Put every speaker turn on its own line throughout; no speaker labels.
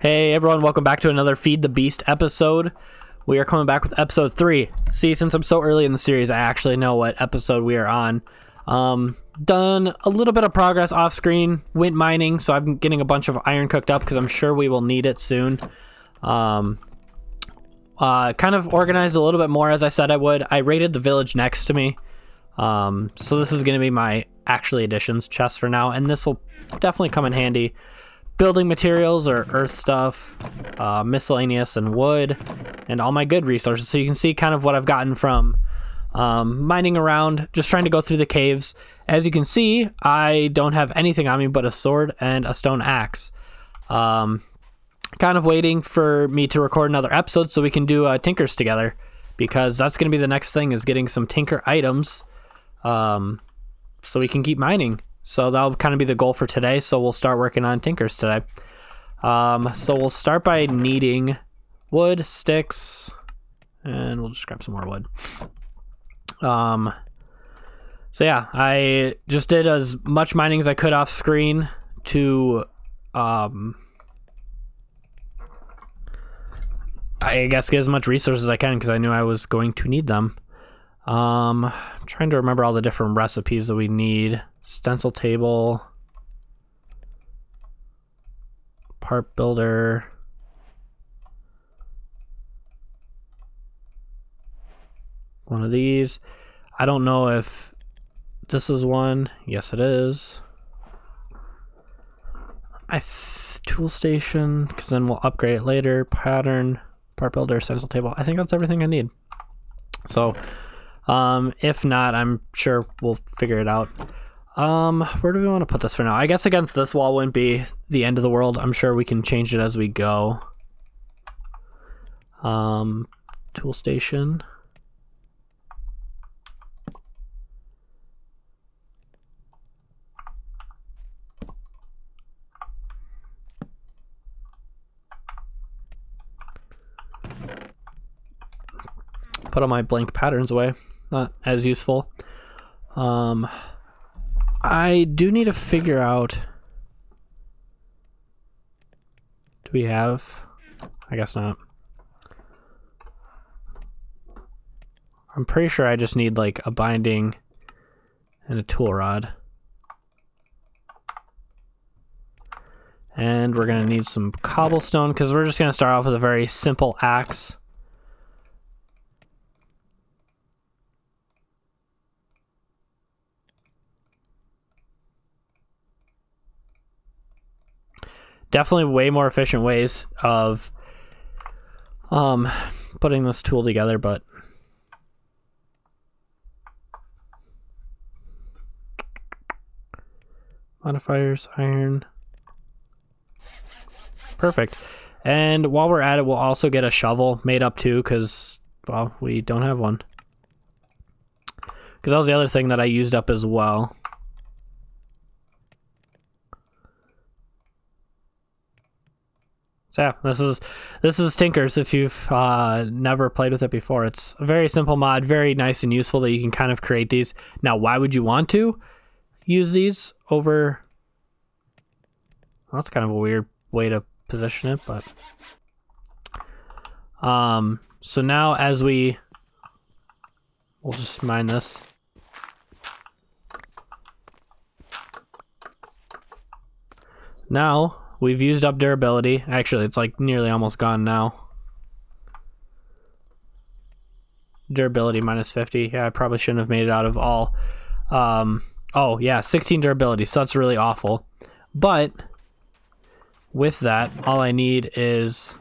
Hey everyone, welcome back to another Feed the Beast episode. We are coming back with episode 3. See, since I'm so early in the series, I actually know what episode we are on. Done a little bit of progress off screen, went mining, so I'm getting a bunch of iron cooked up because I'm sure we will need it soon. Kind of organized a little bit more as I said I would. I raided the village next to me. So this is going to be my actually additions chest for now, and this will definitely come in handy. Building materials or earth stuff, miscellaneous and wood, and all my good resources. So you can see kind of what I've gotten from mining around, just trying to go through the caves. As you can see, I don't have anything on me but a sword and a stone axe. Kind of waiting for me to record another episode so we can do tinkers together, because that's going to be the next thing, is getting some tinker items so we can keep mining. So that'll kind of be the goal for today. So we'll start working on tinkers today. So we'll start by needing wood, sticks, and we'll just grab some more wood. So yeah, I just did as much mining as I could off screen to, I guess, get as much resources as I can, because I knew I was going to need them. Trying to remember all the different recipes that we need. Stencil table, part builder, one of these. I don't know if this is one. Yes, it is. Tool station, because then we'll upgrade it later. Pattern, part builder, stencil table. I think that's everything I need. So, if not, I'm sure we'll figure it out. Where do we want to put this for now? I guess against this wall wouldn't be the end of the world. I'm sure we can change it as we go. Tool station. Put all my blank patterns away. Not as useful. I do need to figure out... Do we have... I guess not. I'm pretty sure I just need like a binding and a tool rod. And we're going to need some cobblestone, because we're just going to start off with a very simple axe. Definitely way more efficient ways of putting this tool together, but modifiers, iron. Perfect. And while we're at it, we'll also get a shovel made up too, because, well, we don't have one. Because that was the other thing that I used up as well. So yeah, this is Tinkers. If you've never played with it before, it's a very simple mod, very nice and useful that you can kind of create these. Now, why would you want to use these over? Well, that's kind of a weird way to position it, but so now as we'll just mine this. Now we've used up durability. Actually, it's like nearly almost gone now. Durability minus 50. Yeah, I probably shouldn't have made it out of all. Oh, yeah, 16 durability. So that's really awful. But with that, all I need is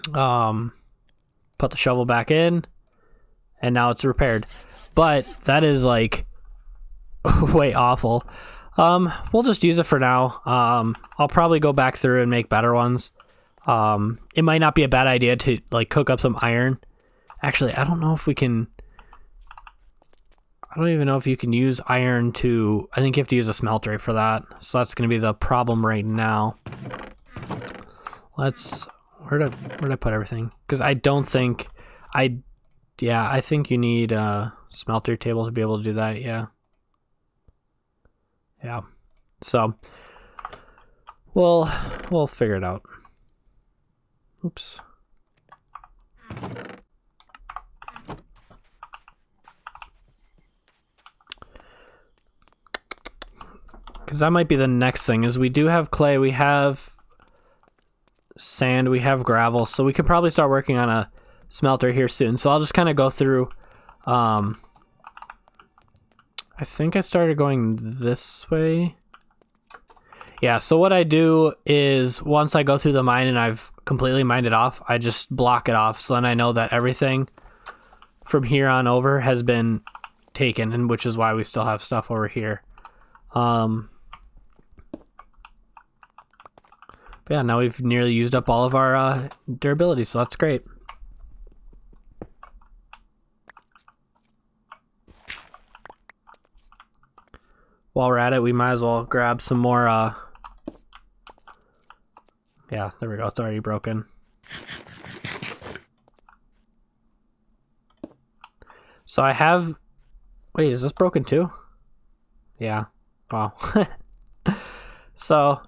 put the shovel back in, and now it's repaired. But that is like way awful. We'll just use it for now. I'll probably go back through and make better ones. It might not be a bad idea to like cook up some iron. Actually, I don't know if we can... I don't even know if you can use iron to... I think you have to use a smeltery for that. So that's going to be the problem right now. Let's... Where'd I put everything? Because I don't think... Yeah, I think you need a smelter table to be able to do that, yeah. Yeah. So we'll figure it out. Oops. Because that might be the next thing, is we do have clay, we have sand, we have gravel, so we could probably start working on a smelter here soon. So I'll just kind of go through. I think I started going this way. Yeah, so what I do is once I go through the mine and I've completely mined it off, I just block it off, so then I know that everything from here on over has been taken, and which is why we still have stuff over here. Yeah, now we've nearly used up all of our durability, so that's great. While we're at it, we might as well grab some more. Yeah, there we go. It's already broken. So I have... Wait, is this broken too? Yeah. Wow. So...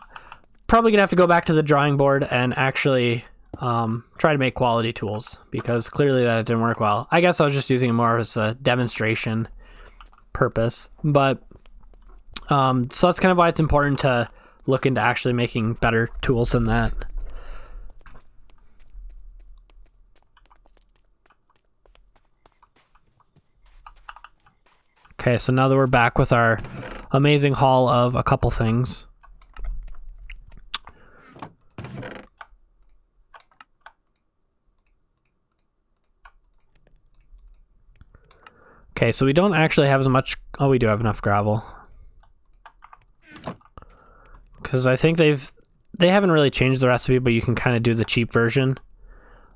probably gonna have to go back to the drawing board and actually try to make quality tools, because clearly that didn't work well. I guess I was just using it more as a demonstration purpose, but so that's kind of why it's important to look into actually making better tools than that. Okay, so now that we're back with our amazing haul of a couple things. Okay, so we don't actually have as much... Oh, we do have enough gravel. Because I think they haven't really changed the recipe, but you can kind of do the cheap version.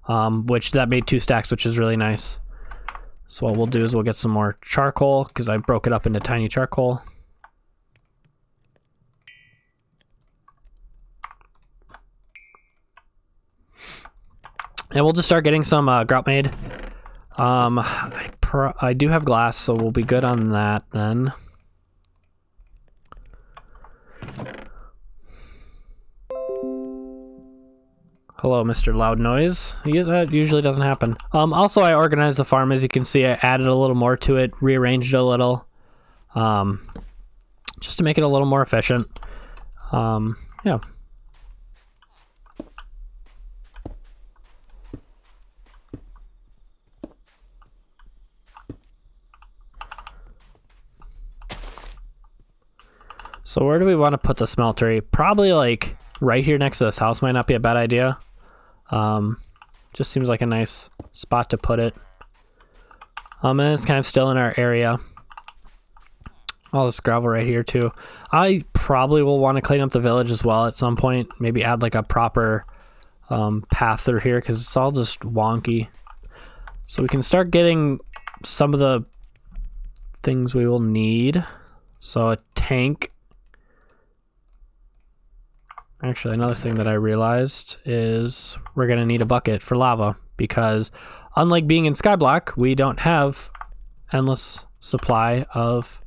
Which that made 2 stacks, which is really nice. So what we'll do is we'll get some more charcoal, because I broke it up into tiny charcoal. And we'll just start getting some grout made. I do have glass, so we'll be good on that then. Hello, Mr. Loud Noise. That usually doesn't happen. Also, I organized the farm. As you can see, I added a little more to it, rearranged it a little, just to make it a little more efficient. Yeah. So where do we want to put the smeltery? Probably like right here next to this house might not be a bad idea. Just seems like a nice spot to put it. And it's kind of still in our area. All this gravel right here too. I probably will want to clean up the village as well at some point. Maybe add like a proper path through here, because it's all just wonky. So we can start getting some of the things we will need. So a tank. Actually, another thing that I realized is we're going to need a bucket for lava, because unlike being in Skyblock, we don't have endless supply of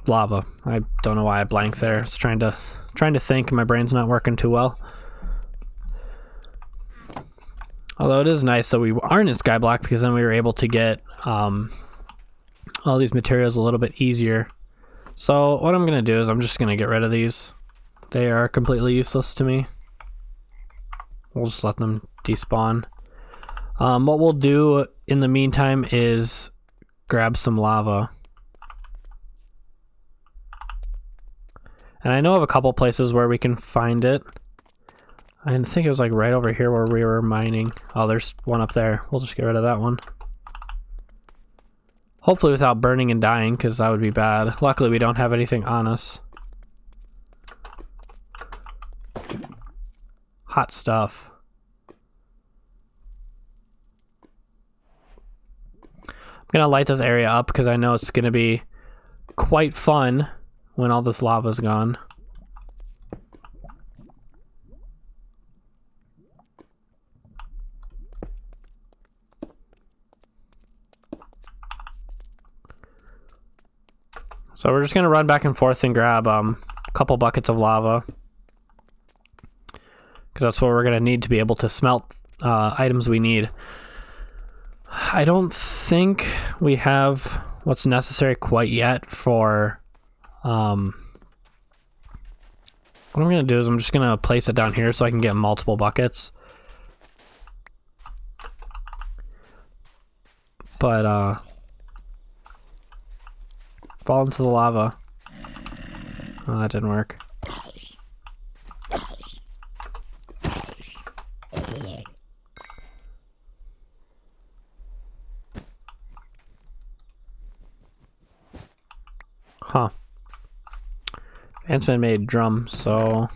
lava. I don't know why I blanked there. It's trying to think. My brain's not working too well. Although it is nice that we aren't in Skyblock, because then we were able to get all these materials a little bit easier. So what I'm going to do is I'm just going to get rid of these. They are completely useless to me. We'll just let them despawn. What we'll do in the meantime is grab some lava. And I know of a couple places where we can find it. I think it was like right over here where we were mining. Oh, there's one up there. We'll just get rid of that one. Hopefully without burning and dying, because that would be bad. Luckily we don't have anything on us. Hot stuff. I'm going to light this area up, because I know it's going to be quite fun when all this lava's gone. So we're just gonna run back and forth and grab a couple buckets of lava, because that's what we're gonna need to be able to smelt items we need. I don't think we have what's necessary quite yet for what I'm gonna do is I'm just gonna place it down here so I can get multiple buckets. But fall into the lava. Oh, that didn't work. Huh. Ant-Man made drum, so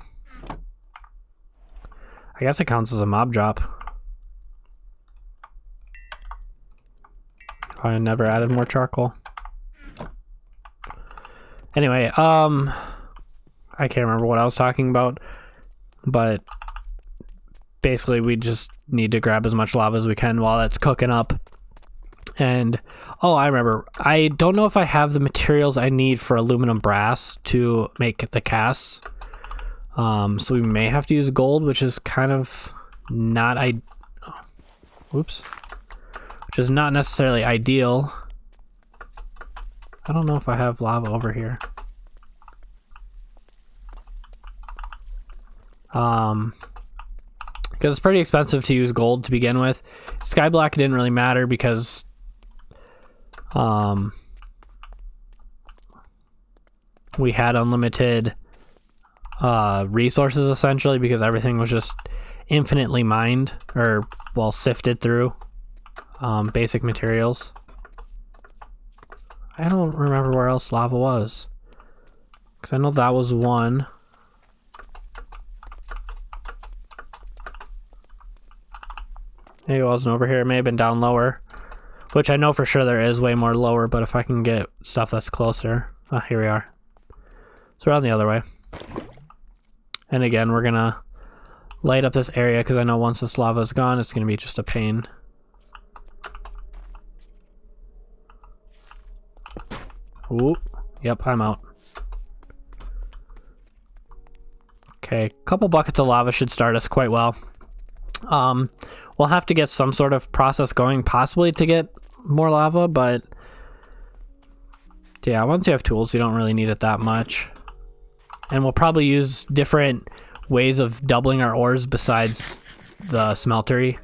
I guess it counts as a mob drop. I never added more charcoal. Anyway, I can't remember what I was talking about, but basically we just need to grab as much lava as we can while it's cooking up. And oh, I remember. I don't know if I have the materials I need for aluminum brass to make the casts. So we may have to use gold, which is kind of not which is not necessarily ideal. I don't know if I have lava over here. Because it's pretty expensive to use gold to begin with. Sky black didn't really matter because we had unlimited resources essentially, because everything was just infinitely mined, or well, sifted through basic materials. I don't remember where else lava was, because I know that was one. Maybe it wasn't over here. It may have been down lower, which I know for sure there is way more lower, but if I can get stuff that's closer. Ah, here we are. So we're on the other way. And again, we're gonna light up this area, because I know once this lava is gone, it's gonna be just a pain. Ooh, yep, I'm out. Okay, a couple buckets of lava should start us quite well. We'll have to get some sort of process going, possibly to get more lava, but yeah, once you have tools, you don't really need it that much. And we'll probably use different ways of doubling our ores besides the smeltery.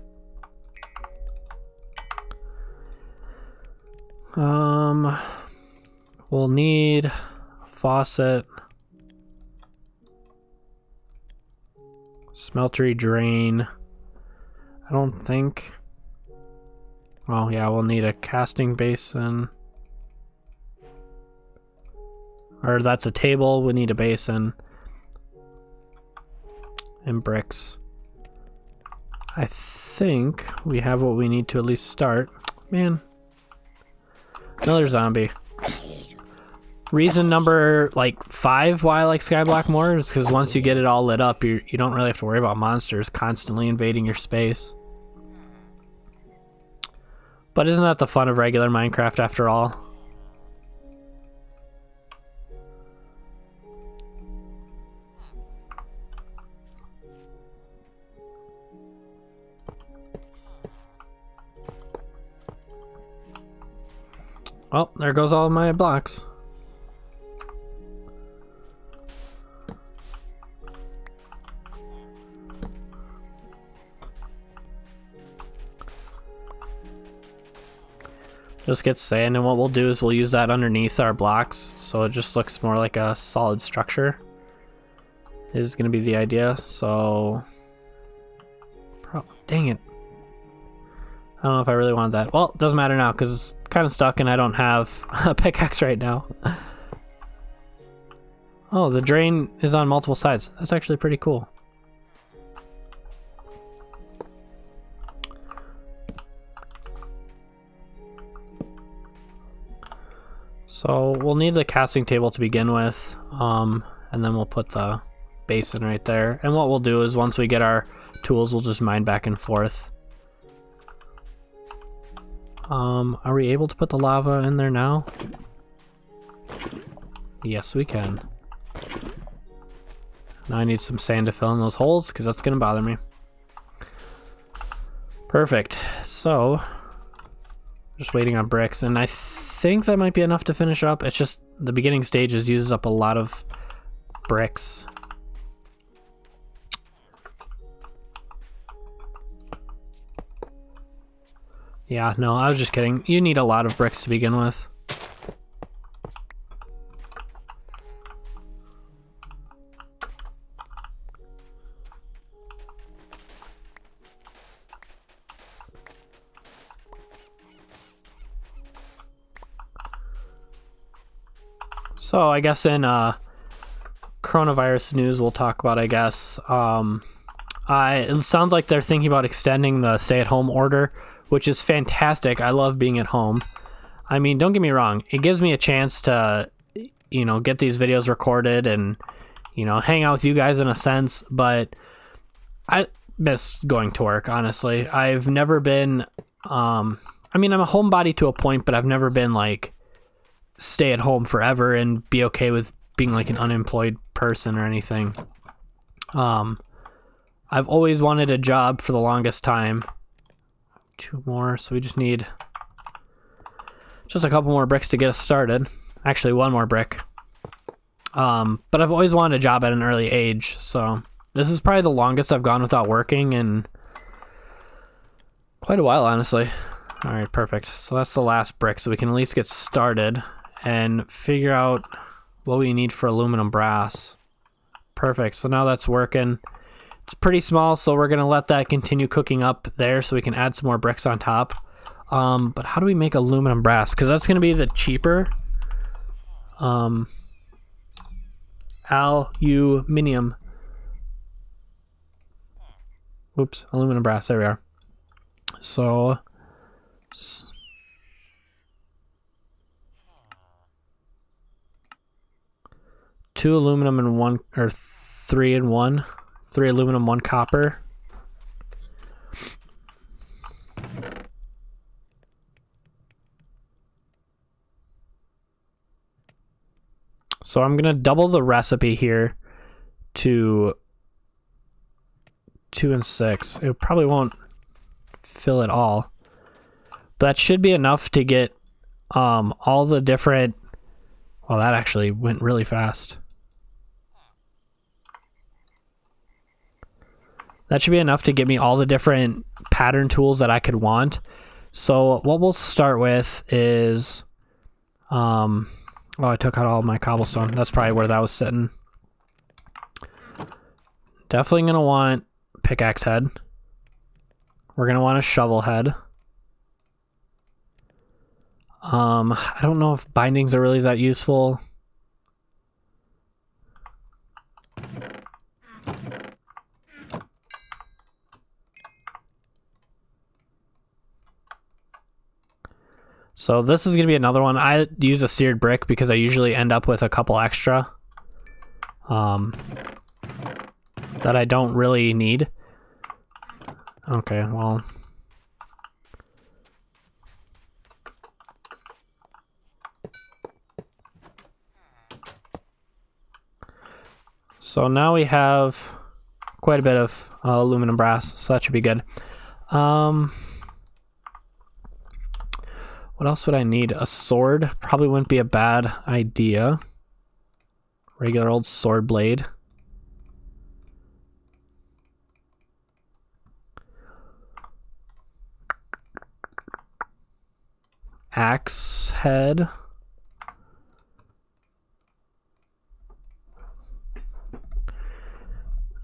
We'll need a faucet, smeltery drain. I don't think. Oh yeah, we'll need a casting basin. Or that's a table, we need a basin. And bricks. I think we have what we need to at least start. Man. Another zombie. Reason number like 5 why I like Skyblock more is because once you get it all lit up, you don't really have to worry about monsters constantly invading your space. But isn't that the fun of regular Minecraft after all? Well, there goes all of my blocks. Just get sand, and what we'll do is we'll use that underneath our blocks so it just looks more like a solid structure is going to be the idea. So dang it, I don't know if I really want that. Well, it doesn't matter now because it's kind of stuck and I don't have a pickaxe right now. Oh, the drain is on multiple sides. That's actually pretty cool. So we'll need the casting table to begin with, and then we'll put the basin right there. And what we'll do is once we get our tools, we'll just mine back and forth. Are we able to put the lava in there now? Yes, we can. Now I need some sand to fill in those holes because that's going to bother me. Perfect. So, just waiting on bricks, and I think that might be enough to finish up. It's just the beginning stages uses up a lot of bricks. Yeah, no, I was just kidding. You need a lot of bricks to begin with. So I guess in coronavirus news we'll talk about, I guess, it sounds like they're thinking about extending the stay-at-home order, which is fantastic. I love being at home. I mean, don't get me wrong. It gives me a chance to, you know, get these videos recorded and, you know, hang out with you guys in a sense, but I miss going to work, honestly. I've never been, I mean, I'm a homebody to a point, but I've never been, like, stay at home forever and be okay with being, like, an unemployed person or anything. I've always wanted a job for the longest time. 2 more, so we just need just a couple more bricks to get us started. Actually, 1 more brick. But I've always wanted a job at an early age, so this is probably the longest I've gone without working in quite a while, honestly. All right, perfect. So that's the last brick, so we can at least get started and figure out what we need for aluminum brass. Perfect, so now that's working. It's pretty small, so we're gonna let that continue cooking up there so we can add some more bricks on top. But how do we make aluminum brass? Because that's gonna be the cheaper. Aluminium. Oops, aluminum brass, there we are. So, 2 aluminum and 1, or 3 and 1. 3 aluminum, 1 copper. So I'm gonna double the recipe here to 2 and 6. It probably won't fill it all, but that should be enough to get all the different. Well, that actually went really fast. That should be enough to get me all the different pattern tools that I could want. So what we'll start with is, oh, I took out all my cobblestone. That's probably where that was sitting. Definitely gonna want pickaxe head. We're gonna want a shovel head. I don't know if bindings are really that useful. So this is going to be another one. I use a seared brick because I usually end up with a couple extra that I don't really need. Okay, well. So now we have quite a bit of aluminum brass, so that should be good. What else would I need? A sword probably wouldn't be a bad idea. Regular old sword blade. Axe head.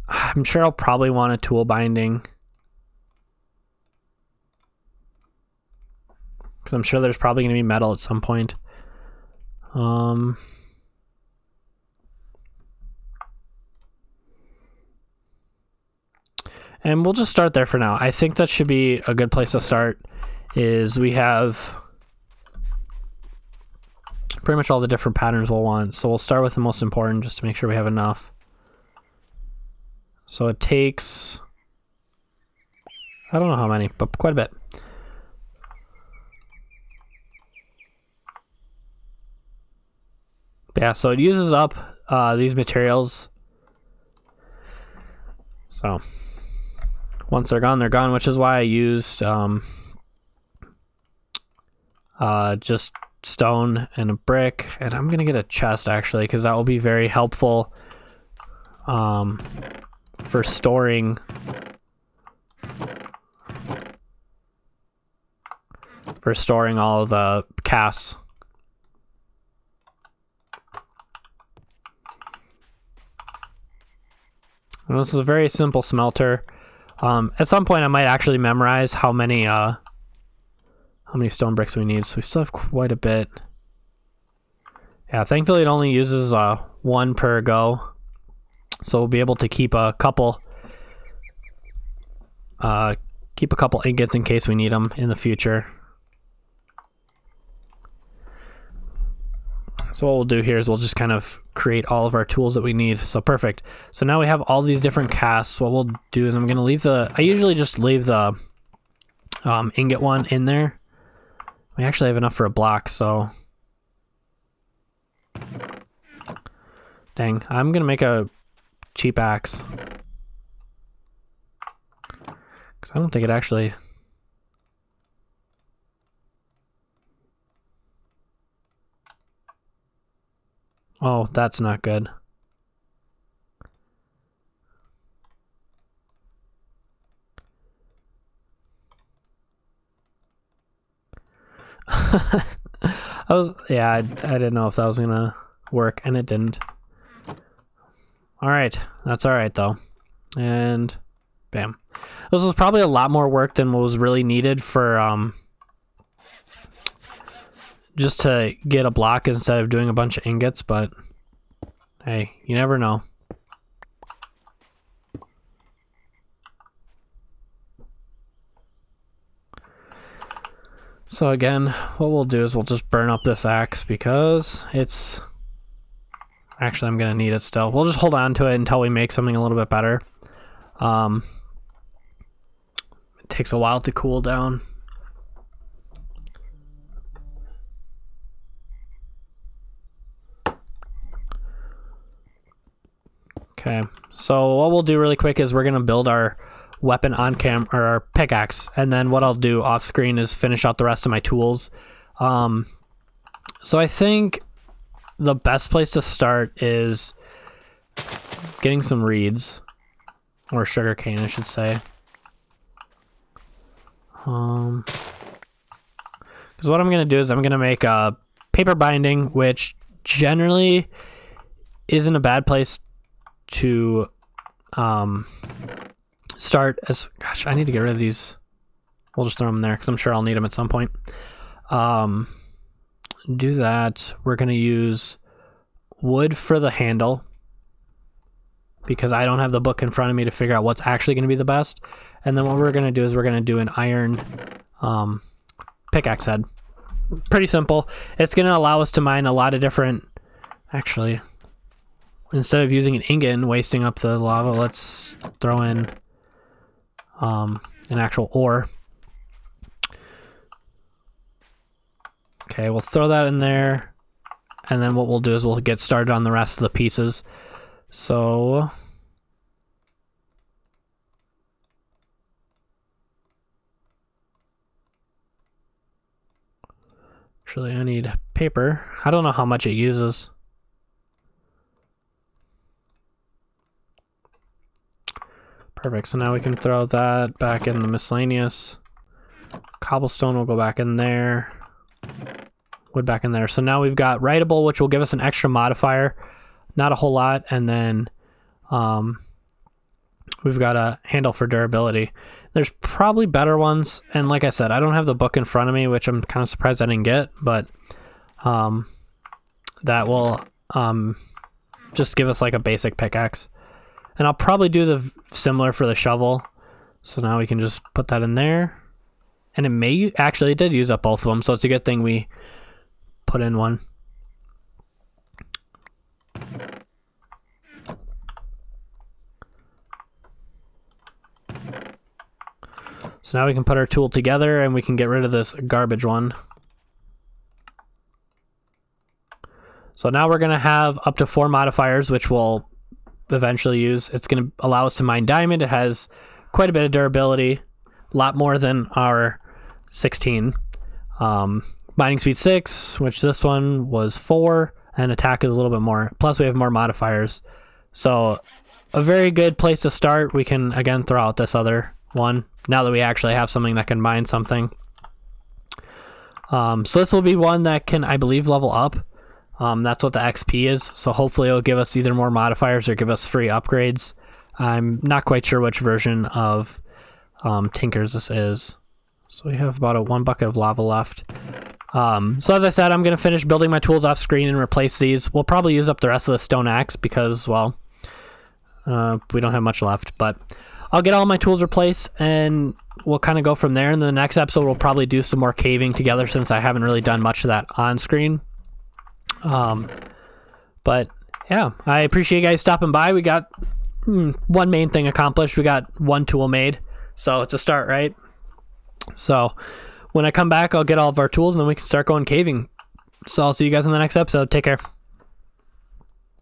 I'm sure I'll probably want a tool binding, because I'm sure there's probably going to be metal at some point. And we'll just start there for now. I think that should be a good place to start. Is we have pretty much all the different patterns we'll want. So we'll start with the most important just to make sure we have enough. So it takes, I don't know how many, but quite a bit. But yeah, so it uses up these materials. So once they're gone, which is why I used just stone and a brick. And I'm gonna get a chest actually, because that will be very helpful for storing all of the casts. And this is a very simple smelter. At some point I might actually memorize how many stone bricks we need, so we still have quite a bit. Yeah, thankfully it only uses one per go, so we'll be able to keep a couple ingots in case we need them in the future. So what we'll do here is we'll just kind of create all of our tools that we need. So perfect. So now we have all these different casts. What we'll do is I'm going to leave I usually just leave the ingot one in there. We actually have enough for a block, so. Dang, I'm going to make a cheap axe. Because I don't think it actually. Oh, that's not good. I didn't know if that was gonna work, and it didn't. Alright, that's alright though. And bam. This was probably a lot more work than what was really needed for just to get a block instead of doing a bunch of ingots, but hey, you never know. So again, what we'll do is we'll just burn up this axe because it's... Actually, I'm going to need it still. We'll just hold on to it until we make something a little bit better. It takes a while to cool down. Okay, so what we'll do really quick is we're going to build our weapon on cam, or our pickaxe, and then what I'll do off screen is finish out the rest of my tools. So I think the best place to start is getting some reeds, or sugar cane I should say. Because what I'm going to do is I'm going to make a paper binding, which generally isn't a bad place to start. As gosh, I need to get rid of these. We'll just throw them there because I'm sure I'll need them at some point. Do that. We're going to use wood for the handle because I don't have the book in front of me to figure out what's actually going to be the best. And then what we're going to do is we're going to do an iron pickaxe head. Pretty simple. It's going to allow us to mine a lot of different... Actually, instead of using an ingot and wasting up the lava, let's throw in an actual ore. Okay, we'll throw that in there, and then what we'll do is we'll get started on the rest of the pieces. So actually I need paper. I don't know how much it uses. Perfect, so now we can throw that back in the miscellaneous. Cobblestone will go back in there. Wood back in there. So now we've got writable, which will give us an extra modifier. Not a whole lot. And then we've got a handle for durability. There's probably better ones. And like I said, I don't have the book in front of me, which I'm kind of surprised I didn't get. But that will just give us like a basic pickaxe. And I'll probably do the similar for the shovel. So now we can just put that in there. And it may, actually it did use up both of them. So it's a good thing we put in one. So now we can put our tool together and we can get rid of this garbage one. So now we're going to have up to 4 modifiers, which we'll eventually use. It's going to allow us to mine diamond. It has quite a bit of durability, a lot more than our 16. Mining speed 6, which this one was 4, and attack is a little bit more. Plus we have more modifiers. So a very good place to start. We can again throw out this other one now that we actually have something that can mine something. So this will be one that can, I believe, level up. That's what the XP is. So hopefully it'll give us either more modifiers or give us free upgrades. I'm not quite sure which version of Tinkers this is. So we have about 1 bucket of lava left. So as I said, I'm going to finish building my tools off screen and replace these. We'll probably use up the rest of the stone axe because, well, we don't have much left. But I'll get all my tools replaced and we'll kind of go from there. And then the next episode, we'll probably do some more caving together since I haven't really done much of that on screen. But yeah, I appreciate you guys stopping by. We got one main thing accomplished. We got 1 tool made. So it's a start, right? So when I come back, I'll get all of our tools and then we can start going caving. So I'll see you guys in the next episode. Take care.